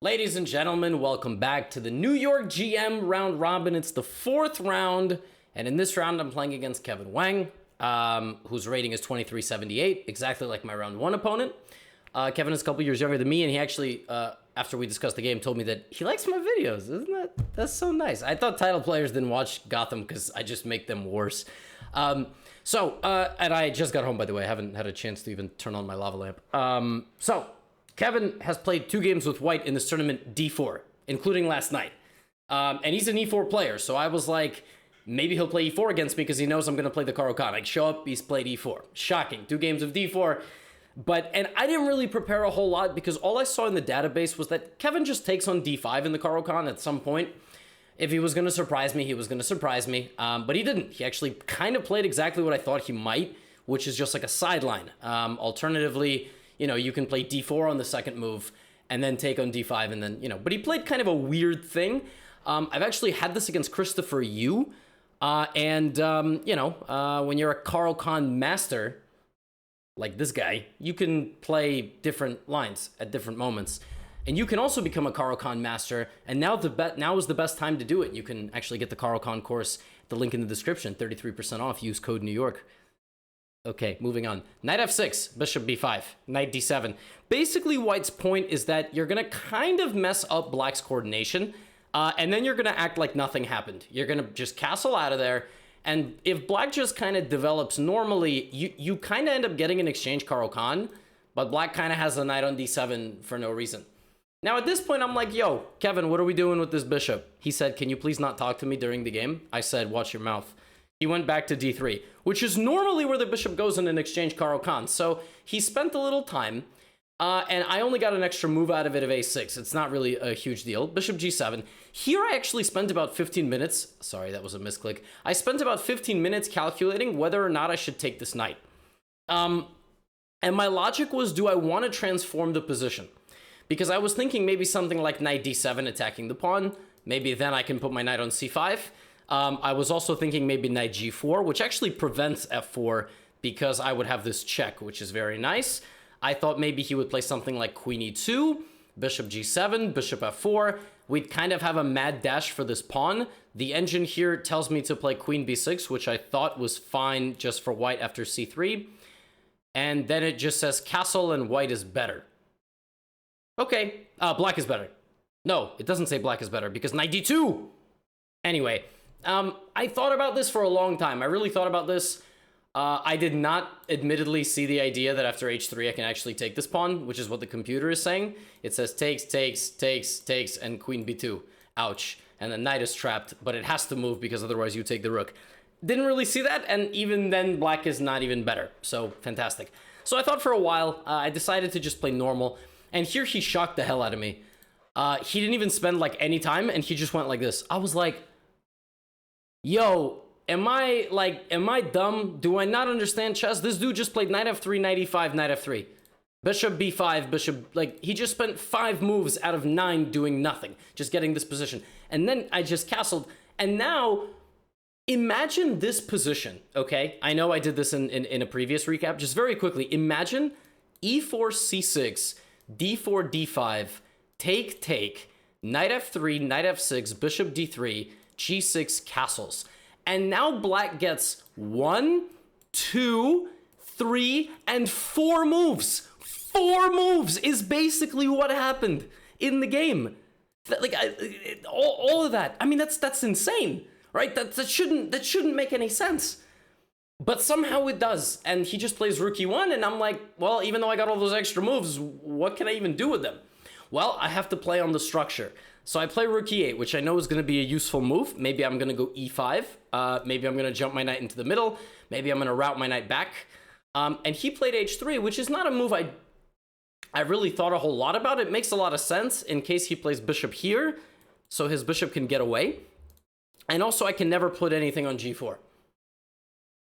Ladies and gentlemen, welcome back to the New York GM round robin. It's the fourth round, and in this round, I'm playing against Kevin Wang, whose rating is 2378, exactly like my round one opponent. Kevin is a couple years younger than me, and he actually, after we discussed the game, told me that he likes my videos. That's so nice. I thought title players didn't watch Gotham because I just make them worse. And I just got home, by the way. I haven't had a chance to even turn on my lava lamp. Kevin has played 2 games with white in this tournament D4, including last night. And he's an E4 player, so I was like, maybe he'll play E4 against me because he knows I'm going to play the Caro Kann. I show up, he's played E4. Shocking. 2 games of D4. And I didn't really prepare a whole lot because all I saw in the database was that Kevin just takes on D5 in the Caro Kann at some point. If he was going to surprise me, he was going to surprise me. But he didn't. He actually kind of played exactly what I thought he might, which is just like a sideline. Alternatively, you can play D4 on the second move and then take on D5 and then, but he played kind of a weird thing. I've actually had this against Christopher Yu. When you're a Caro Kann master, like this guy, you can play different lines at different moments. And you can also become a Caro Kann master, and now is the best time to do it. You can actually get the Caro Kann course, the link in the description, 33% off, use code New York. Okay, moving on. Knight f6, bishop b5, knight d7. Basically, white's point is that you're going to kind of mess up black's coordination, and then you're going to act like nothing happened. You're going to just castle out of there, and if black just kind of develops normally, you kind of end up getting an exchange Caro Kann, but black kind of has the knight on d7 for no reason. Now, at this point, I'm like, yo, Kevin, what are we doing with this bishop? He said, can you please not talk to me during the game? I said, watch your mouth. He went back to d3, which is normally where the bishop goes in an exchange Caro Kann. So he spent a little time, and I only got an extra move out of it of a6. It's not really a huge deal. Bishop g7. Here I actually spent about 15 minutes. Sorry, that was a misclick. I spent about 15 minutes calculating whether or not I should take this knight. And my logic was, do I want to transform the position? Because I was thinking maybe something like knight d7 attacking the pawn. Maybe then I can put my knight on c5. I was also thinking maybe knight g4, which actually prevents f4 because I would have this check, which is very nice. I thought maybe he would play something like queen e2, bishop g7, bishop f4. We'd kind of have a mad dash for this pawn. The engine here tells me to play queen b6, which I thought was fine just for white after c3. And then it just says castle and white is better. Okay, black is better. No, it doesn't say black is better because knight d2. Anyway, I thought about this for a long time. I really thought about this. I did not admittedly see the idea that after h3 I can actually take this pawn, which is what the computer is saying. It says takes, takes, takes, takes, and queen b2. Ouch. And the knight is trapped, but it has to move because otherwise you take the rook. Didn't really see that, and even then black is not even better. So, fantastic. So I thought for a while, I decided to just play normal. And here he shocked the hell out of me. He didn't even spend like any time, and he just went like this. I was like, yo, am I dumb? Do I not understand chess? This dude just played knight f3, knight e5, knight f3. Bishop b5, bishop, he just spent 5 moves out of 9 doing nothing, just getting this position. And then I just castled. And now, imagine this position, okay? I know I did this in a previous recap. Just very quickly, imagine e4, c6, d4, d5, take, take, knight f3, knight f6, bishop d3, g6, castles. And now black gets 1, 2, 3, and 4 moves. 4 moves is basically what happened in the game. All of that. I mean, that's insane, right? That shouldn't make any sense. But somehow it does, and he just plays rook e1, and I'm like, well, even though I got all those extra moves, what can I even do with them? Well, I have to play on the structure. So I play rook e8, which I know is going to be a useful move. Maybe I'm going to go e5. Maybe I'm going to jump my knight into the middle. Maybe I'm going to route my knight back. And he played h3, which is not a move I really thought a whole lot about. It makes a lot of sense in case he plays bishop here, so his bishop can get away. And also, I can never put anything on g4.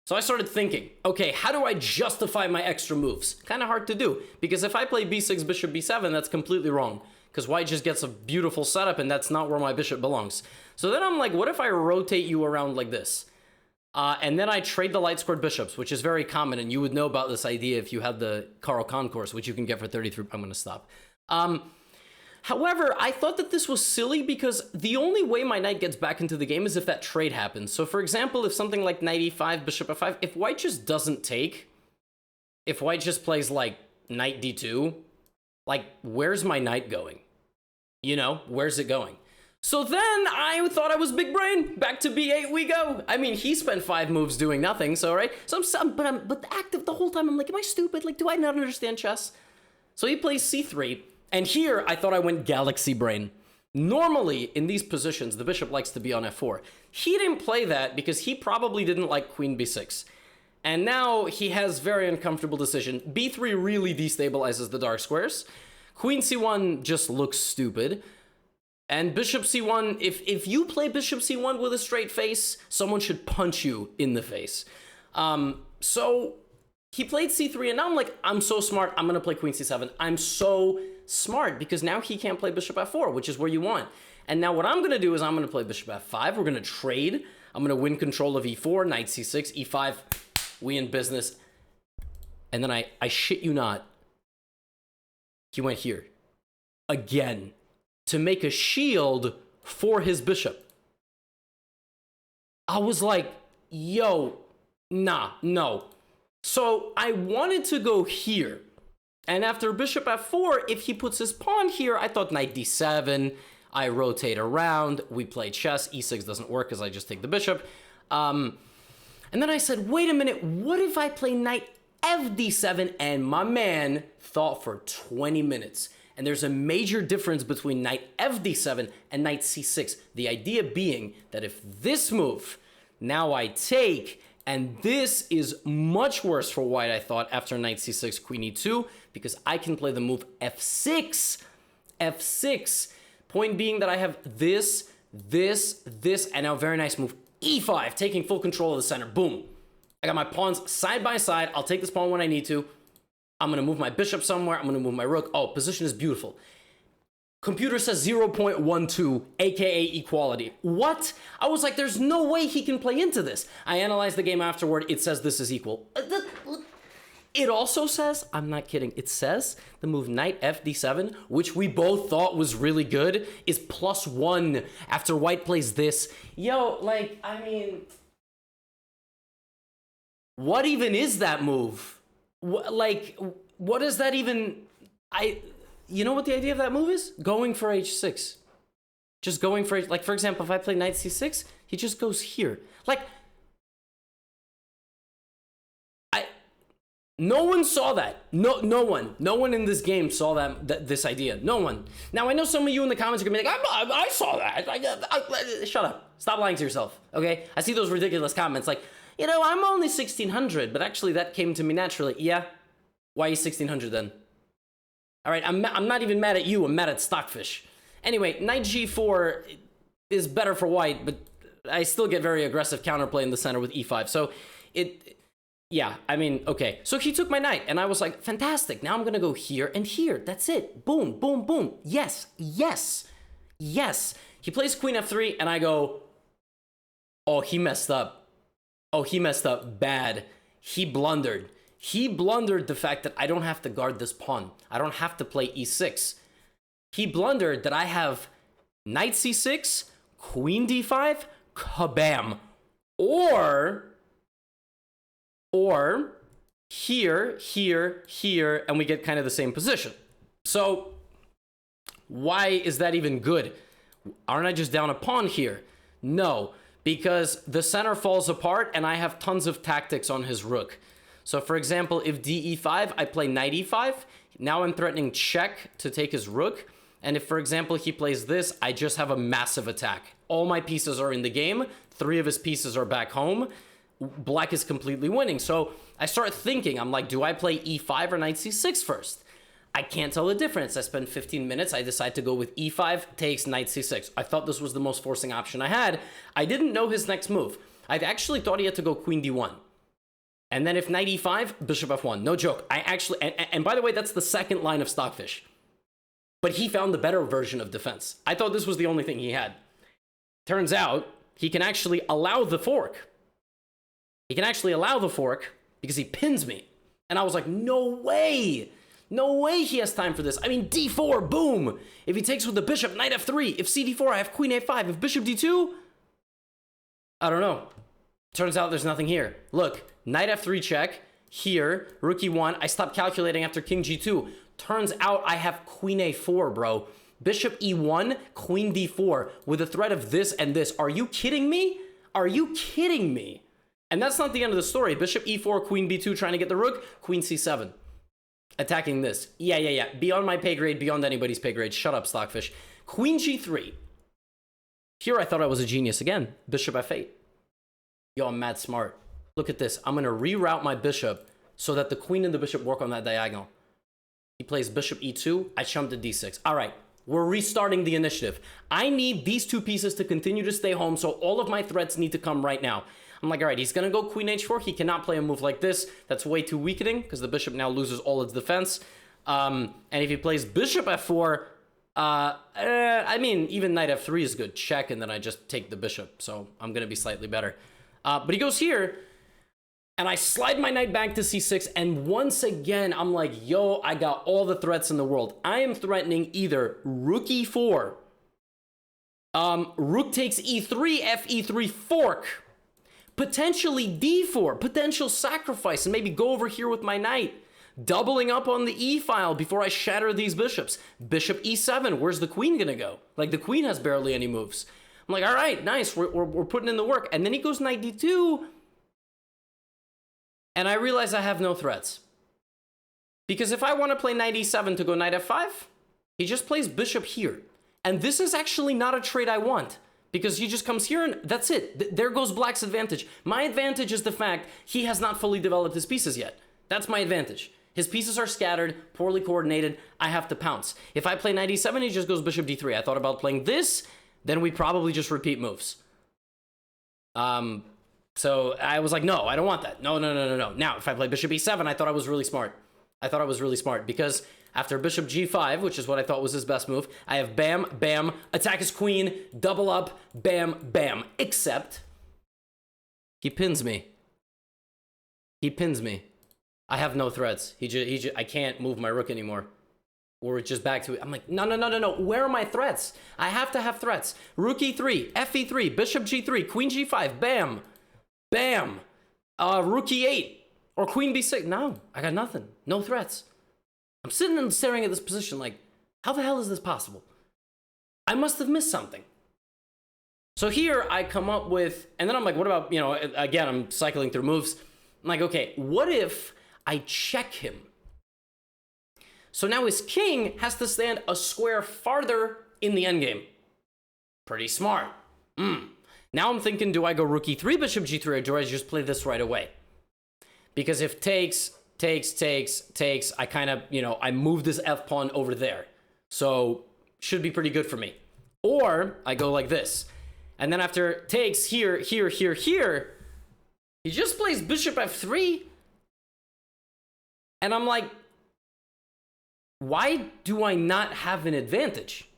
So I started thinking, okay, how do I justify my extra moves? Kind of hard to do, because if I play b6, bishop b7, that's completely wrong, because white just gets a beautiful setup, and that's not where my bishop belongs. So then I'm like, what if I rotate you around like this? And then I trade the light squared bishops, which is very common, and you would know about this idea if you had the Caro Kann course, which you can get for 33. I'm going to stop. However, I thought that this was silly because the only way my knight gets back into the game is if that trade happens. So for example, if something like knight e5, bishop f5, if white just doesn't take, if white just plays like knight d2, like where's my knight going? You know, where's it going? So then I thought I was big brain. Back to b8 we go. I mean, he spent 5 moves doing nothing, so right? So but active the whole time. I'm like, am I stupid? Like, do I not understand chess? So he plays c3. And here, I thought I went galaxy brain. Normally, in these positions, the bishop likes to be on f4. He didn't play that because he probably didn't like queen b6. And now he has very uncomfortable decision. b3 really destabilizes the dark squares. Queen c1 just looks stupid. And bishop c1, if you play bishop c1 with a straight face, someone should punch you in the face. So he played c3, and now I'm like, I'm so smart, I'm going to play queen c7. I'm so smart because now he can't play bishop f4, which is where you want. And now what I'm going to do is I'm going to play bishop f5. We're going to trade. I'm going to win control of e4, knight c6, e5. We in business. And then I shit you not, he went here again to make a shield for his bishop. I was like, yo, nah, no. So I wanted to go here. And after bishop f4, if he puts his pawn here, I thought knight d7, I rotate around, we play chess, e6 doesn't work because I just take the bishop. And then I said, wait a minute, what if I play knight fd7? And my man thought for 20 minutes. And there's a major difference between knight fd7 and knight c6. The idea being that if this move, now I take, and this is much worse for white, I thought, after knight c6, queen e2, because I can play the move f6, f6. Point being that I have this, and now a very nice move, e5, taking full control of the center. Boom. I got my pawns side by side. I'll take this pawn when I need to. I'm going to move my bishop somewhere. I'm going to move my rook. Oh, position is beautiful. Computer says 0.12, aka equality. What? I was like, there's no way he can play into this. I analyzed the game afterward. It says this is equal. It also says, I'm not kidding, it says the move knight fd7, which we both thought was really good, is +1 after white plays this. Yo, like, I mean, what even is that move? What is that even? You know what the idea of that move is? Going for h6. Just going for, like, for example, if I play knight c6, he just goes here. Like, no one saw that. No one in this game saw this idea. No one. Now, I know some of you in the comments are gonna be like, I saw that. Shut up. Stop lying to yourself, okay? I see those ridiculous comments like, you know, I'm only 1600, but actually that came to me naturally. Yeah? Why are you 1600 then? All right, I'm not even mad at you. I'm mad at Stockfish. Anyway, knight g4 is better for white, but I still get very aggressive counterplay in the center with e5. So yeah, I mean, okay. So he took my knight, and I was like, fantastic. Now I'm going to go here and here. That's it. Boom, boom, boom. Yes, yes, yes. He plays queen f3, and I go, oh, he messed up. Oh, he messed up bad. He blundered. He blundered the fact that I don't have to guard this pawn. I don't have to play e6. He blundered that I have knight c6, queen d5, kabam. Or here, here, here, and we get kind of the same position. So why is that even good? Aren't I just down a pawn here? No, because the center falls apart and I have tons of tactics on his rook. So for example, if d-e5, I play knight e5. Now I'm threatening check to take his rook. And if, for example, he plays this, I just have a massive attack. All my pieces are in the game. 3 of his pieces are back home. Black is completely winning. So I start thinking, I'm like, do I play e5 or knight c6 first? I can't tell the difference. I spend 15 minutes. I decide to go with e5, takes knight c6. I thought this was the most forcing option I had. I didn't know his next move. I actually thought he had to go queen d1. And then if knight e5, bishop f1. No joke. I actually, and by the way, that's the second line of Stockfish. But he found the better version of defense. I thought this was the only thing he had. Turns out, he can actually allow the fork. He can actually allow the fork because he pins me. And I was like, no way. No way he has time for this. I mean, d4, boom. If he takes with the bishop, knight f3. If c4, I have queen a5. If bishop d2, I don't know. Turns out there's nothing here. Look, knight f3 check. Here, rook e1. I stopped calculating after king g2. Turns out I have queen a4, bro. Bishop e1, queen d4 with a threat of this and this. Are you kidding me? Are you kidding me? And that's not the end of the story. Bishop e4, queen b2 trying to get the rook, queen c7. Attacking this. Yeah. Beyond my pay grade, beyond anybody's pay grade. Shut up, Stockfish. Queen g3. Here I thought I was a genius again. Bishop f8. Yo, I'm mad smart. Look at this. I'm going to reroute my bishop so that the queen and the bishop work on that diagonal. He plays bishop e2. I jumped to d6. All right. We're restarting the initiative. I need these two pieces to continue to stay home, so all of my threats need to come right now. I'm like, all right, he's going to go queen h4. He cannot play a move like this. That's way too weakening because the bishop now loses all its defense. And if he plays bishop f4, I mean, even knight f3 is good. Check, and then I just take the bishop. So I'm going to be slightly better. But he goes here, and I slide my knight back to c6. And once again, I'm like, yo, I got all the threats in the world. I am threatening either rook e4, rook takes e3, f e3 fork, potentially d4, potential sacrifice, and maybe go over here with my knight, doubling up on the e file before I shatter these bishops. Bishop e7, where's the queen gonna go? Like, the queen has barely any moves. I'm like, all right, nice, we're putting in the work. And then he goes knight d2, and I realize I have no threats. Because if I want to play knight e7 to go knight f5, he just plays bishop here. And this is actually not a trade I want, because he just comes here and that's it. There goes black's advantage. My advantage is the fact he has not fully developed his pieces yet. That's my advantage. His pieces are scattered, poorly coordinated. I have to pounce. If I play knight e7, he just goes bishop d3. I thought about playing this, then we probably just repeat moves. So I was like, no, I don't want that. No. Now, if I play bishop e7, I thought I was really smart. Because after bishop g5, which is what I thought was his best move, I have bam, bam, attack his queen, double up, bam, bam. Except he pins me. I have no threats. I can't move my rook anymore. Or it's just back to it. I'm like, no. Where are my threats? I have to have threats. Rook e3, f e3, bishop g3, queen g5, bam, bam. Rook e8 or queen b6. No, I got nothing. No threats. I'm sitting and staring at this position like, how the hell is this possible? I must have missed something. So here I come up with, and then I'm like, what about, again, I'm cycling through moves. I'm like, okay, what if I check him? So now his king has to stand a square farther in the endgame. Pretty smart. Now I'm thinking, do I go rook e3, bishop g3, or do I just play this right away? Because if takes, I kind of, I move this f pawn over there. So should be pretty good for me. Or I go like this. And then after takes here, he just plays bishop f3. And I'm like, why do I not have an advantage?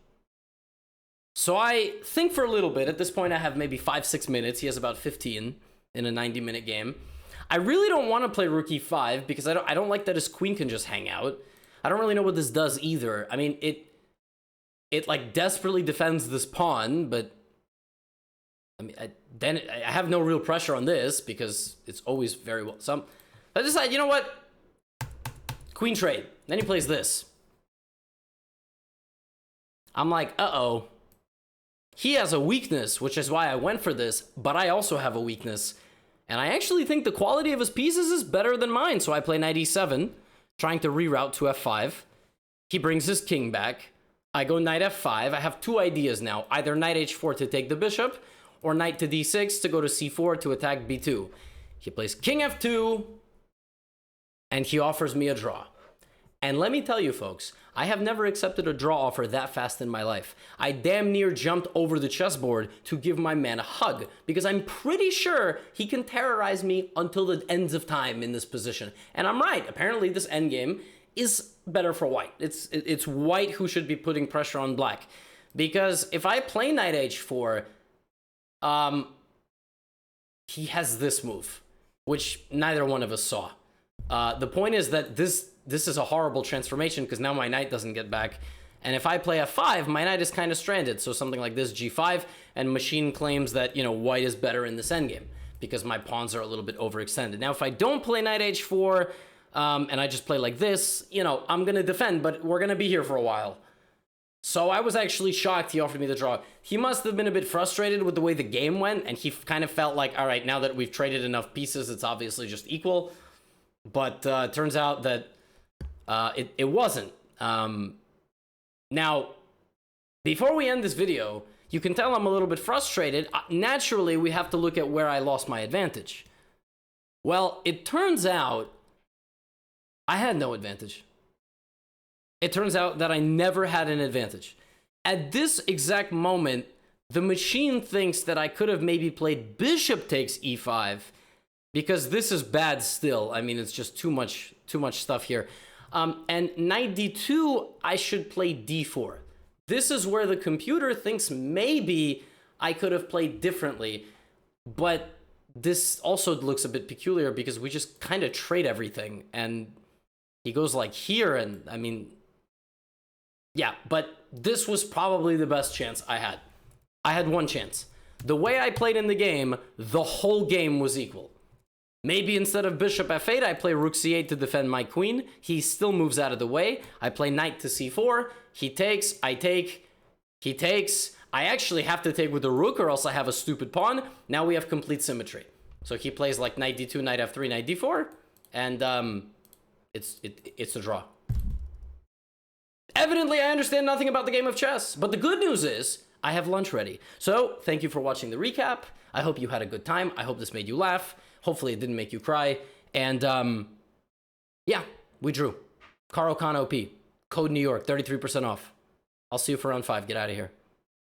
So I think for a little bit. At this point, I have maybe 5-6 minutes. He has about 15 in a 90-minute game. I really don't want to play rook e5 because I don't like that his queen can just hang out. I don't really know what this does either. I mean, it like desperately defends this pawn, but I mean, then I have no real pressure on this because it's always very well. So I decide, you know what? Queen trade. Then he plays this. I'm like, uh-oh. He has a weakness, which is why I went for this, but I also have a weakness. And I actually think the quality of his pieces is better than mine. So I play knight e7, trying to reroute to f5. He brings his king back. I go knight f5. I have two ideas now. Either knight h4 to take the bishop, or knight to d6 to go to c4 to attack b2. He plays king f2, and he offers me a draw. And let me tell you, folks, I have never accepted a draw offer that fast in my life. I damn near jumped over the chessboard to give my man a hug, because I'm pretty sure he can terrorize me until the ends of time in this position. And I'm right. Apparently, this endgame is better for white. It's white who should be putting pressure on black. Because if I play knight h4, he has this move, which neither one of us saw. The point is that this this is a horrible transformation because now my knight doesn't get back. And if I play f5, my knight is kind of stranded. So something like this, g5, and machine claims that, you know, white is better in this endgame because my pawns are a little bit overextended. Now, if I don't play knight h4, and I just play like this, you know, I'm going to defend, but we're going to be here for a while. So I was actually shocked he offered me the draw. He must have been a bit frustrated with the way the game went, and he kind of felt like, all right, now that we've traded enough pieces, it's obviously just equal. But it turns out that it wasn't. Now, before we end this video, you can tell I'm a little bit frustrated. Naturally, we have to look at where I lost my advantage. Well, it turns out I had no advantage. It turns out that I never had an advantage. At this exact moment, the machine thinks that I could have maybe played bishop takes e5 because this is bad still. I mean, it's just too much stuff here. And knight d2, I should play d4. This is where the computer thinks maybe I could have played differently, but this also looks a bit peculiar because we just kind of trade everything, and he goes like here, and I mean, yeah, but this was probably the best chance I had. I had one chance. The way I played in the game, the whole game was equal. Maybe instead of bishop f8, I play rook c8 to defend my queen. He still moves out of the way. I play knight to c4. He takes, I take, he takes. I actually have to take with the rook or else I have a stupid pawn. Now we have complete symmetry. So he plays like knight d2, knight f3, knight d4, and it's a draw. Evidently, I understand nothing about the game of chess, but the good news is I have lunch ready. So thank you for watching the recap. I hope you had a good time. I hope this made you laugh. Hopefully it didn't make you cry. And yeah, we drew. Caro Khan OP. Code New York, 33% off. I'll see you for round 5. Get out of here.